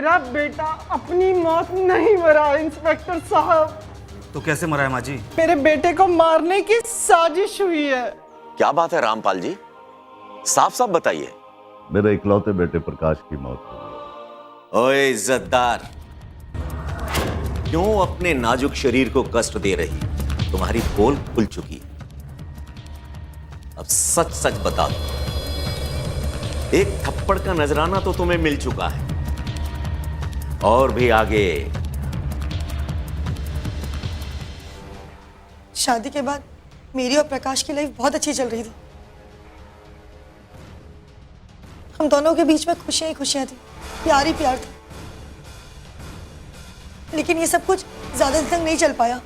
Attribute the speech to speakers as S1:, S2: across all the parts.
S1: मेरा बेटा अपनी मौत नहीं मरा इंस्पेक्टर साहब।
S2: तो कैसे मरा है माँ जी?
S1: मेरे बेटे को मारने की साजिश हुई है।
S3: क्या बात है रामपाल जी, साफ साफ बताइए।
S4: मेरे इकलौते बेटे प्रकाश की मौत हो गई।
S3: ओए इज्जतदार, क्यों अपने नाजुक शरीर को कष्ट दे रही? तुम्हारी पोल खुल चुकी है। अब सच सच बता दो, एक थप्पड़ का नजराना तो तुम्हें मिल चुका है, और भी आगे।
S5: शादी के बाद मेरी और प्रकाश की लाइफ बहुत अच्छी चल रही थी। हम दोनों के बीच में खुशियां ही खुशियां थी, प्यार ही प्यार था। लेकिन ये सब कुछ ज्यादा दिन तक नहीं चल पाया।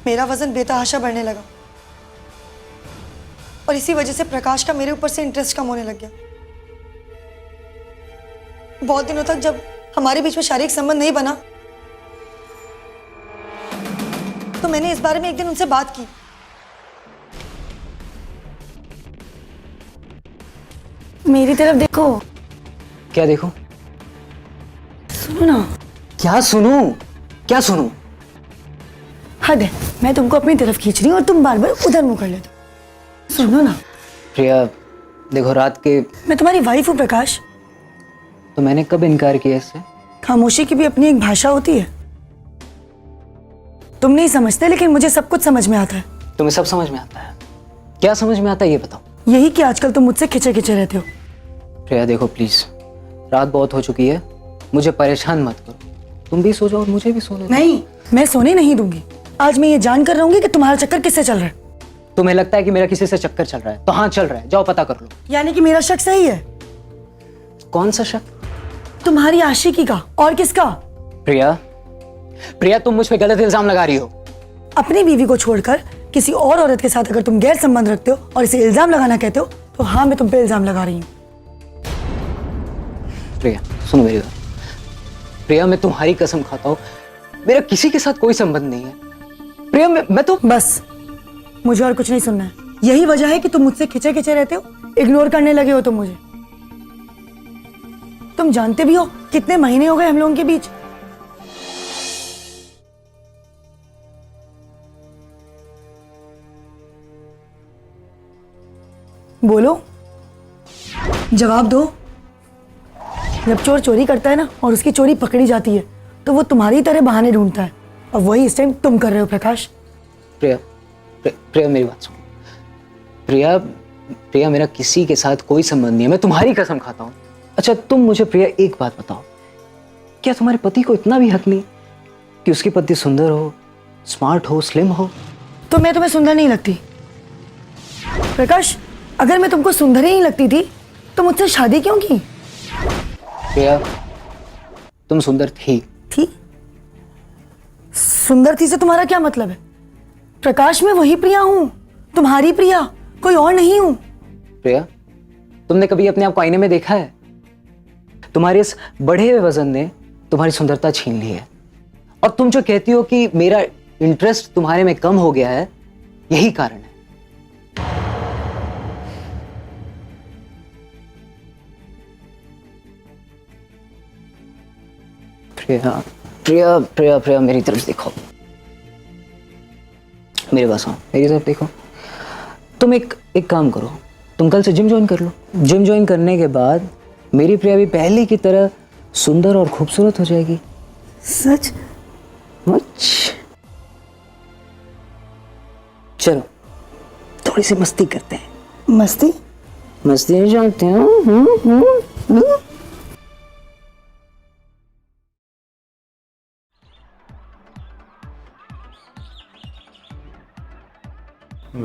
S5: मेरा वजन बेतहाशा बढ़ने लगा और इसी वजह से प्रकाश का मेरे ऊपर से इंटरेस्ट कम होने लग गया। बहुत दिनों तक जब हमारे बीच में शारीरिक संबंध नहीं बना तो मैंने इस बारे में एक दिन उनसे बात की। मेरी तरफ देखो।
S6: क्या देखो?
S5: सुनो ना।
S6: क्या सुनूं? क्या सुनूं?
S5: हद है, मैं तुमको अपनी तरफ खींच रही हूँ और तुम बार बार उधर मुंह कर लेते हो। सुनो ना।
S6: प्रिया देखो, रात के
S5: मैं तुम्हारी वाइफ हूँ प्रकाश।
S6: तो मैंने कब इनकार किया इससे?
S5: खामोशी की भी अपनी एक भाषा होती है। तुम नहीं समझते, लेकिन मुझे सब कुछ समझ में आता है।
S6: तुम्हें सब समझ में आता है? क्या समझ में आता है ये बताओ।
S5: यही कि आजकल तुम मुझसे खिंचे खिंचे रहते हो।
S6: प्रिया देखो प्लीज, रात बहुत हो चुकी है, मुझे परेशान मत करो। तुम भी सो जाओ और मुझे भी सोने दो।
S5: नहीं, मैं सोने नहीं दूंगी। आज मैं ये जानकर रहूंगी कि तुम्हारा चक्कर किससे चल रहा है।
S6: तुम्हें लगता है कि मेरा किसी से चक्कर चल रहा है? तो हाँ चल रहा है, जाओ पता कर लो।
S5: यानी कि मेरा शक सही है?
S6: कौन सा शक?
S5: तुम्हारी आशिकी का। और किसका?
S6: प्रिया, प्रिया तुम मुझ पे गलत इल्जाम लगा रही हो।
S5: अपनी बीवी को छोड़कर किसी और औरत के साथ अगर तुम गैर संबंध रखते हो और इसे इल्जाम लगाना कहते हो तो हाँ, मैं तुम पे इल्जाम लगा रही हूँ।
S6: प्रिया सुनो मेरी बात। प्रिया मैं तुम्हारी कसम खाता हूँ, मेरा किसी के साथ कोई संबंध नहीं है। प्रिया मैं तो
S5: बस, मुझे और कुछ नहीं सुनना है। यही वजह है कि तुम मुझसे खिंचे खिंचे रहते हो, इग्नोर करने लगे हो तुम मुझे। तुम जानते भी हो कितने महीने हो गए हम लोगों के बीच। बोलो, जवाब दो। जब चोर चोरी करता है ना और उसकी चोरी पकड़ी जाती है तो वो तुम्हारी तरह बहाने ढूंढता है, और वही इस टाइम तुम कर रहे हो प्रकाश।
S6: प्रिया प्रिया मेरी बात सुनो। प्रिया प्रिया मेरा किसी के साथ कोई संबंध नहीं है, मैं तुम्हारी कसम खाता हूँ। अच्छा तुम मुझे प्रिया एक बात बताओ, क्या तुम्हारे पति को इतना भी हक नहीं कि उसकी पत्नी सुंदर हो, स्मार्ट हो, स्लिम हो?
S5: तो मैं तुम्हें सुंदर नहीं लगती? प्रकाश, अगर मैं तुमको सुंदर ही नहीं लगती थी तो मुझसे शादी क्यों की?
S6: प्रिया तुम सुंदर थी।
S5: सुंदर थी से तुम्हारा क्या मतलब है? प्रकाश, मैं वही प्रिया हूं, तुम्हारी प्रिया, कोई और नहीं हूं।
S6: प्रिया तुमने कभी अपने आप को आईने में देखा है? तुम्हारे इस बढ़े हुए वजन ने तुम्हारी सुंदरता छीन ली है, और तुम जो कहती हो कि मेरा इंटरेस्ट तुम्हारे में कम हो गया है, यही कारण है। प्रिया प्रिया प्रिया प्रिया मेरी तरफ देखो, मेरे पास आओ, मेरी तरफ देखो। तुम एक काम करो, तुम कल से जिम ज्वाइन कर लो। जिम ज्वाइन करने के बाद मेरी प्रिया भी पहले की तरह सुंदर और खूबसूरत हो जाएगी।
S5: सच?
S6: चलो थोड़ी सी मस्ती करते हैं।
S5: मस्ती?
S6: मस्ती नहीं जानते हैं?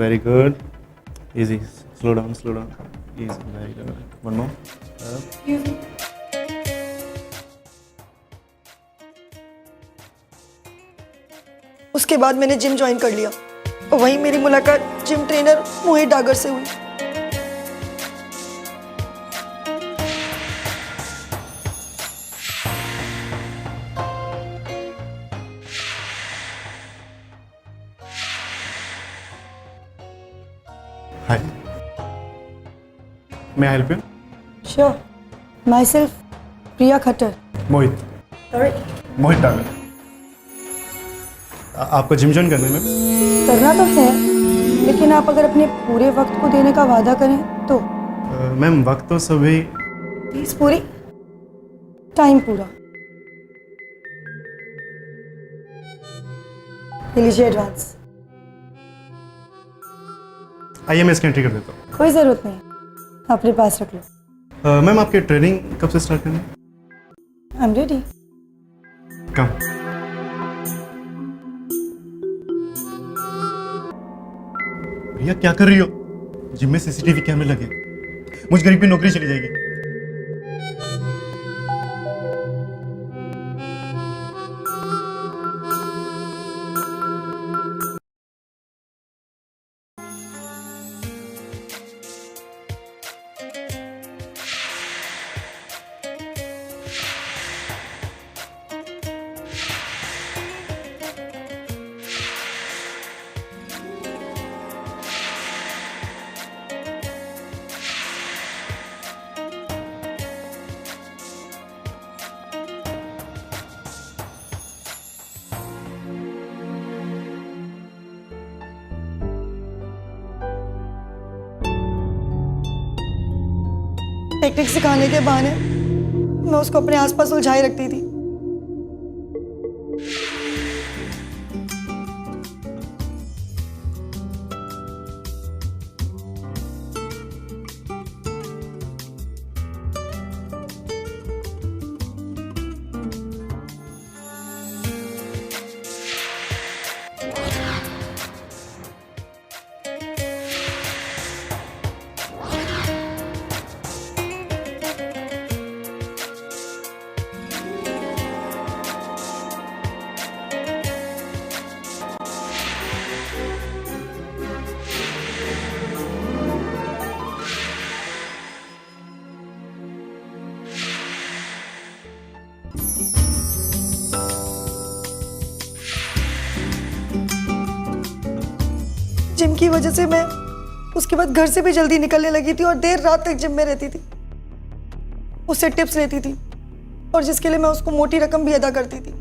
S2: Very good. Easy. Slow down, slow down. Easy. Very good. One more.
S5: उसके बाद मैंने जिम ज्वाइन कर लिया और वहीं मेरी मुलाकात जिम ट्रेनर मोहित डागर से हुई।
S2: Hi. May I help you?
S5: Sure, myself Priya Khattar.
S2: Mohit. Mohit Dagar. आपको जिम जॉइन करना है मैम?
S5: करना तो है, लेकिन आप अगर अपने पूरे वक्त को देने का वादा करें तो।
S2: मैम वक्त तो सभी।
S5: फीस पूरी, टाइम पूरा। ये लीजिए एडवांस।
S2: आइए मैं इसकी एंट्री कर देता हूँ।
S5: कोई ज़रूरत नहीं, अपने पास रख लो।
S2: मैम आपकी ट्रेनिंग कब से स्टार्ट करनी है?
S5: I am ready.
S2: कम। भैया क्या कर रही हो? जिम में सीसीटीवी कैमरे लगे, मुझ गरीब की नौकरी चली जाएगी।
S5: टेक्निक सिखाने के बहाने मैं उसको अपने आसपास उलझाए रखती थी। जिम की वजह से मैं उसके बाद घर से भी जल्दी निकलने लगी थी और देर रात तक जिम में रहती थी। उससे टिप्स लेती थी और जिसके लिए मैं उसको मोटी रकम भी अदा करती थी।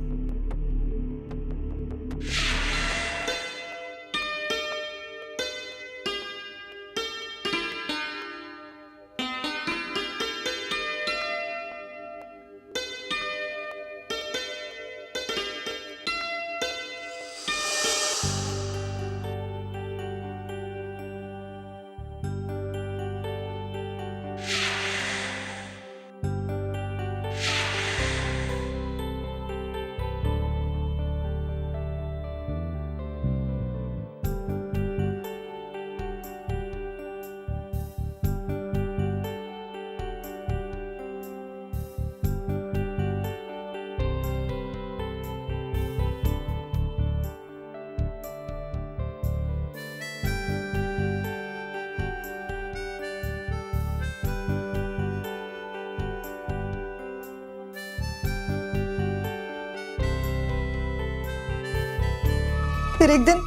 S5: फिर एक दिन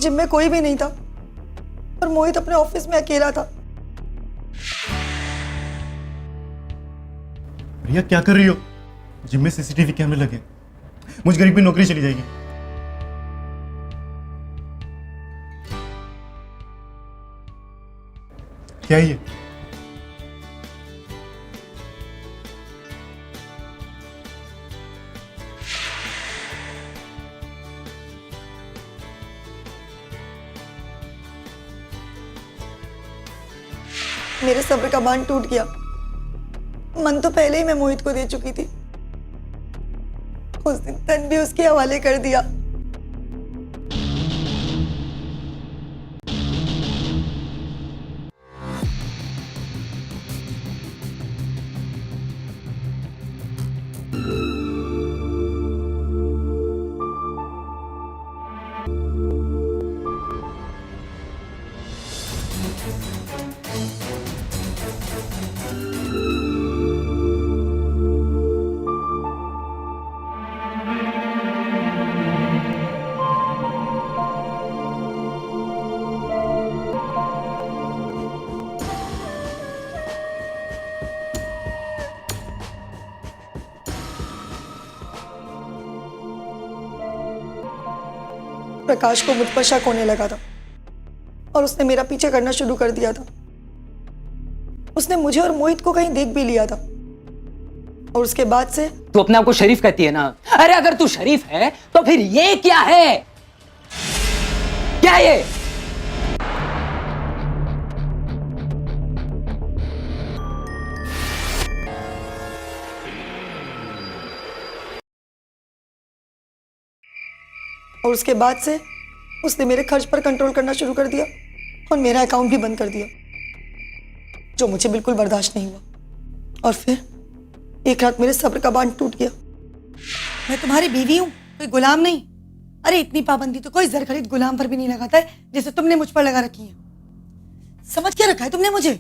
S5: जिम में कोई भी नहीं था और मोहित अपने ऑफिस में अकेला था।
S2: भैया क्या कर रही हो? जिम में सीसीटीवी कैमरे लगे, मुझ गरीब की नौकरी चली जाएगी। क्या है ये?
S5: मेरे सब्र का बांध टूट गया। मन तो पहले ही मैं मोहित को दे चुकी थी। उस दिन तन भी उसके हवाले कर दिया। प्रकाश को मुझ पर शक होने लगा था और उसने मेरा पीछे करना शुरू कर दिया था। उसने मुझे और मोहित को कहीं देख भी लिया था और उसके बाद से
S6: तू अपने आप को शरीफ कहती है ना? अरे अगर तू शरीफ है तो फिर ये क्या है? क्या है ये?
S5: और उसके बाद से उसने मेरे खर्च पर कंट्रोल करना शुरू कर दिया और मेरा अकाउंट भी बंद कर दिया, जो मुझे बिल्कुल बर्दाश्त नहीं हुआ। और फिर एक रात मेरे सब्र का बांध टूट गया। मैं तुम्हारी बीवी हूं, कोई गुलाम नहीं। अरे इतनी पाबंदी तो कोई जर खरीद गुलाम पर भी नहीं लगाता है जैसे तुमने मुझ पर लगा रखी है। समझ क्या रखा है तुमने मुझे?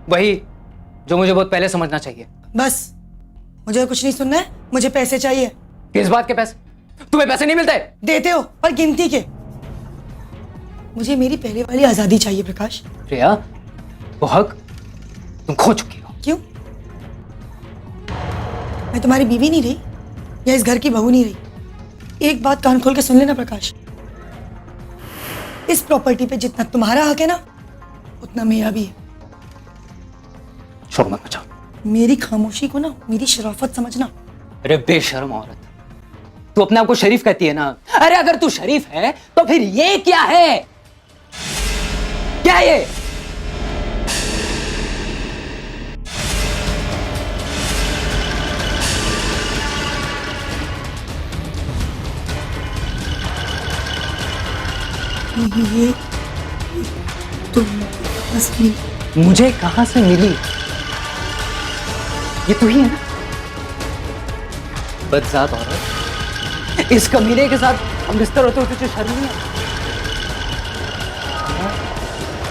S6: वही जो मुझे बहुत पहले समझना चाहिए।
S5: बस मुझे कुछ नहीं सुनना है, मुझे पैसे चाहिए।
S6: किस बात के पैसे? तुम्हें पैसे नहीं मिलते?
S5: देते हो पर गिनती के। मुझे मेरी पहले वाली आजादी चाहिए प्रकाश।
S6: प्रिया, वो हक तुम खो चुकी हो।
S5: क्यों? मैं तुम्हारी बीवी नहीं रही या इस घर की बहू नहीं रही? एक बात कान खोल के सुन लेना प्रकाश, इस प्रॉपर्टी पे जितना तुम्हारा हक है ना उतना मेरा भी है।
S6: शोर मत मचाओ।
S5: मेरी खामोशी को ना मेरी शराफत समझना।
S6: अरे बेशर्म औरत, तू अपने आप को शरीफ कहती है ना? अरे अगर तू शरीफ है तो फिर ये क्या है? क्या है ये?
S5: ये तुम असली
S6: मुझे कहां से मिली? ये तू ही है ना? बदजात औरत, इस कमीने के साथ हम बिस्तर होते होते तुझे शर्म नहीं आती?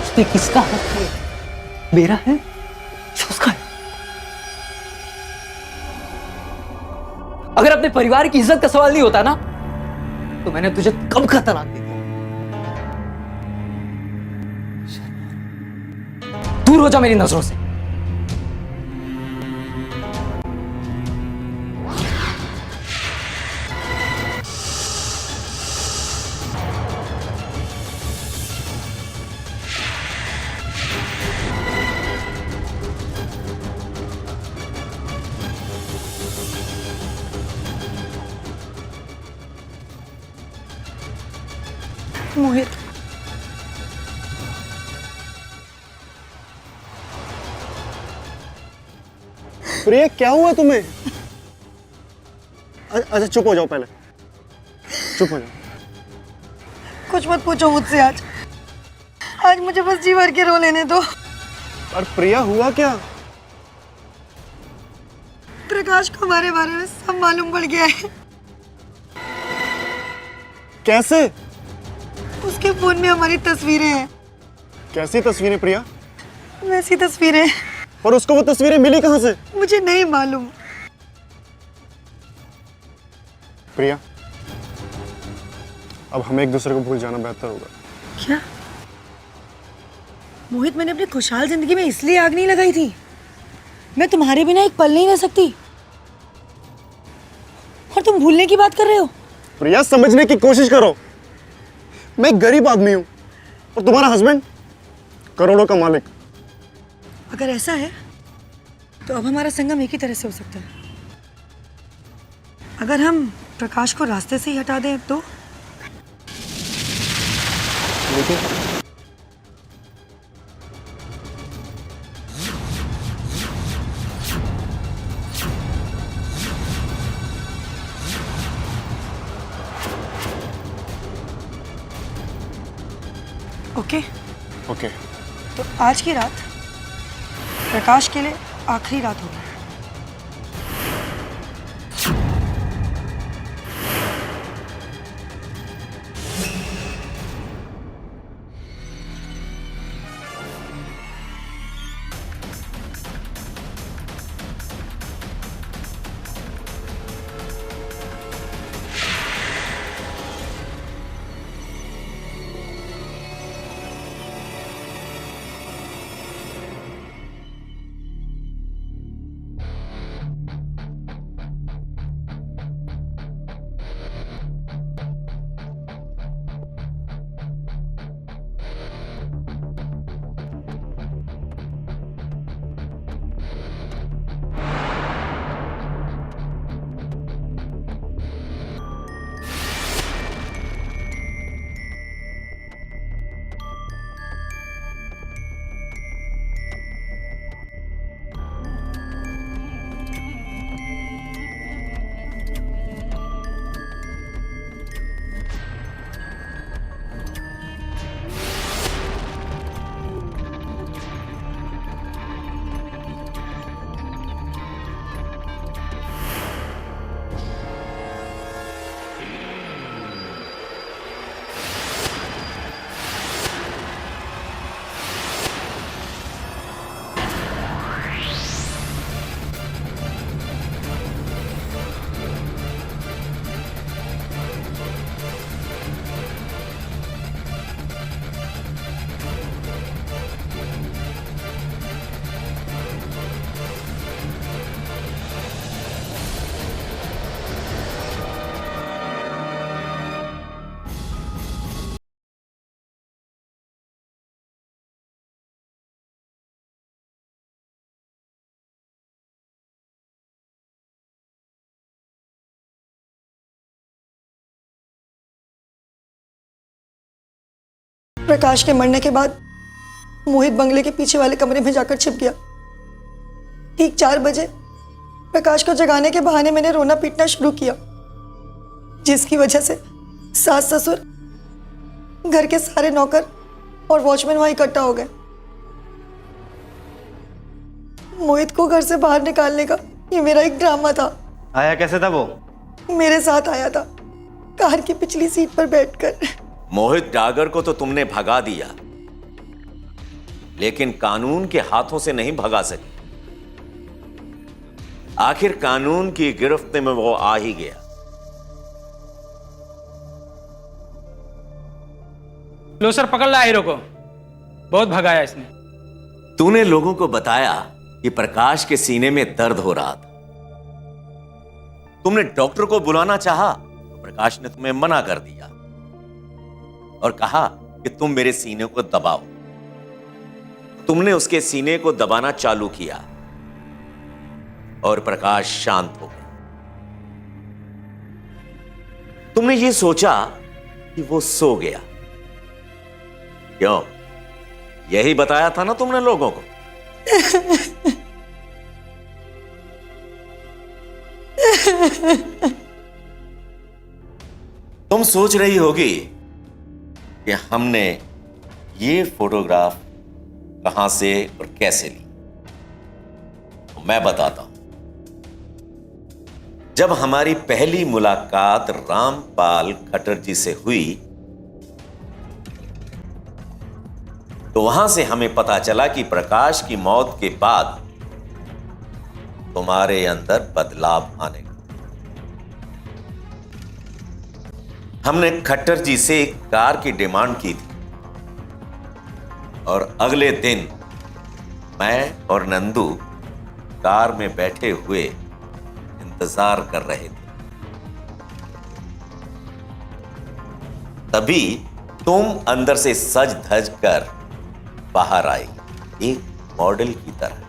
S6: उसमें किसका हक है? मेरा है या उसका है? अगर अपने परिवार की इज्जत का सवाल नहीं होता ना तो मैंने तुझे कब का तलाक दे दिया। दूर हो जा मेरी नजरों से।
S5: मोहित,
S2: प्रिया क्या हुआ तुम्हें? अच्छा चुप हो जाओ, पहले चुप हो जाओ।
S5: कुछ मत पूछो मुझसे। आज मुझे बस जी भर के रो लेने दो।
S2: और प्रिया हुआ क्या?
S5: प्रकाश को हमारे बारे में सब मालूम पड़ गया है।
S2: कैसे?
S5: उसके फोन में हमारी तस्वीरें हैं।
S2: कैसी तस्वीरें प्रिया?
S5: वैसी तस्वीरें।
S2: और उसको वो तस्वीरें मिली कहां से?
S5: मुझे नहीं मालूम।
S2: प्रिया, अब हमें एक दूसरे को भूल जाना बेहतर होगा।
S5: क्या मोहित, मैंने अपनी खुशहाल जिंदगी में इसलिए आग नहीं लगाई थी। मैं तुम्हारे बिना एक पल नहीं रह सकती और तुम भूलने की बात कर रहे हो।
S2: प्रिया समझने की कोशिश करो। मैं एक गरीब आदमी हूं और तुम्हारा हस्बैंड करोड़ों का मालिक।
S5: अगर ऐसा है तो अब हमारा संगम एक ही तरह से हो सकता है। अगर हम प्रकाश को रास्ते से ही हटा दें तो ओके।
S2: ओके।
S5: तो आज की रात प्रकाश के लिए आखिरी रात होगी। प्रकाश के मरने के बाद मोहित बंगले के पीछे वाले कमरे में जाकर छिप गया। ठीक 4 बजे प्रकाश को जगाने के बहाने मैंने रोना पीटना शुरू किया, जिसकी वजह से सास ससुर, घर के सारे नौकर और वॉचमैन वहां इकट्ठा हो गए। मोहित को घर से बाहर निकालने का ये मेरा एक ड्रामा था।
S7: आया कैसे था वो?
S5: मेरे साथ आया था, कार की पिछली सीट पर बैठकर।
S3: मोहित डागर को तो तुमने भगा दिया, लेकिन कानून के हाथों से नहीं भगा सके। आखिर कानून की गिरफ्त में वो आ ही गया।
S8: लो सर, पकड़ ला हीरो को, बहुत भगाया इसने।
S3: तूने लोगों को बताया कि प्रकाश के सीने में दर्द हो रहा था। तुमने डॉक्टर को बुलाना चाहा तो प्रकाश ने तुम्हें मना कर दिया और कहा कि तुम मेरे सीने को दबाओ। तुमने उसके सीने को दबाना चालू किया और प्रकाश शांत हो गया। तुमने ये सोचा कि वो सो गया। क्यों? यही बताया था ना तुमने लोगों को। तुम सोच रही होगी कि हमने ये फोटोग्राफ कहां से और कैसे ली। तो मैं बताता हूं। जब हमारी पहली मुलाकात रामपाल खट्टर जी से हुई तो वहां से हमें पता चला कि प्रकाश की मौत के बाद तुम्हारे अंदर बदलाव आने लगा। हमने खट्टर जी से एक कार की डिमांड की थी और अगले दिन मैं और नंदू कार में बैठे हुए इंतजार कर रहे थे। तभी तुम अंदर से सज धज कर बाहर आई, एक मॉडल की तरह।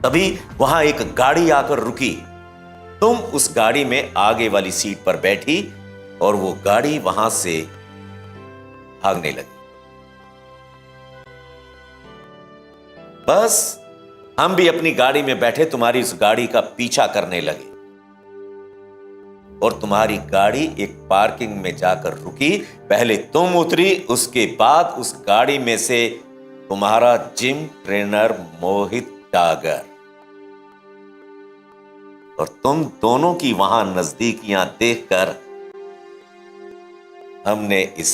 S3: तभी वहां एक गाड़ी आकर रुकी। तुम उस गाड़ी में आगे वाली सीट पर बैठी और वो गाड़ी वहां से भागने लगी। बस हम भी अपनी गाड़ी में बैठे तुम्हारी उस गाड़ी का पीछा करने लगे और तुम्हारी गाड़ी एक पार्किंग में जाकर रुकी। पहले तुम उतरी, उसके बाद उस गाड़ी में से तुम्हारा जिम ट्रेनर मोहित डागर, और तुम दोनों की वहां नजदीकियां देखकर हमने इस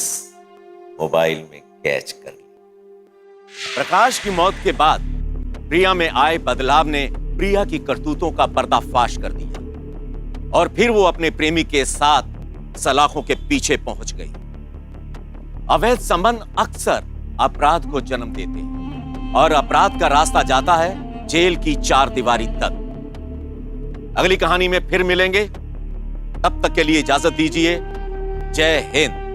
S3: मोबाइल में कैच कर लिया। प्रकाश की मौत के बाद प्रिया में आए बदलाव ने प्रिया की करतूतों का पर्दाफाश कर दिया और फिर वो अपने प्रेमी के साथ सलाखों के पीछे पहुंच गई। अवैध संबंध अक्सर अपराध को जन्म देते हैं और अपराध का रास्ता जाता है जेल की 4 दीवारी तक। अगली कहानी में फिर मिलेंगे, तब तक के लिए इजाजत दीजिए। जय हिंद।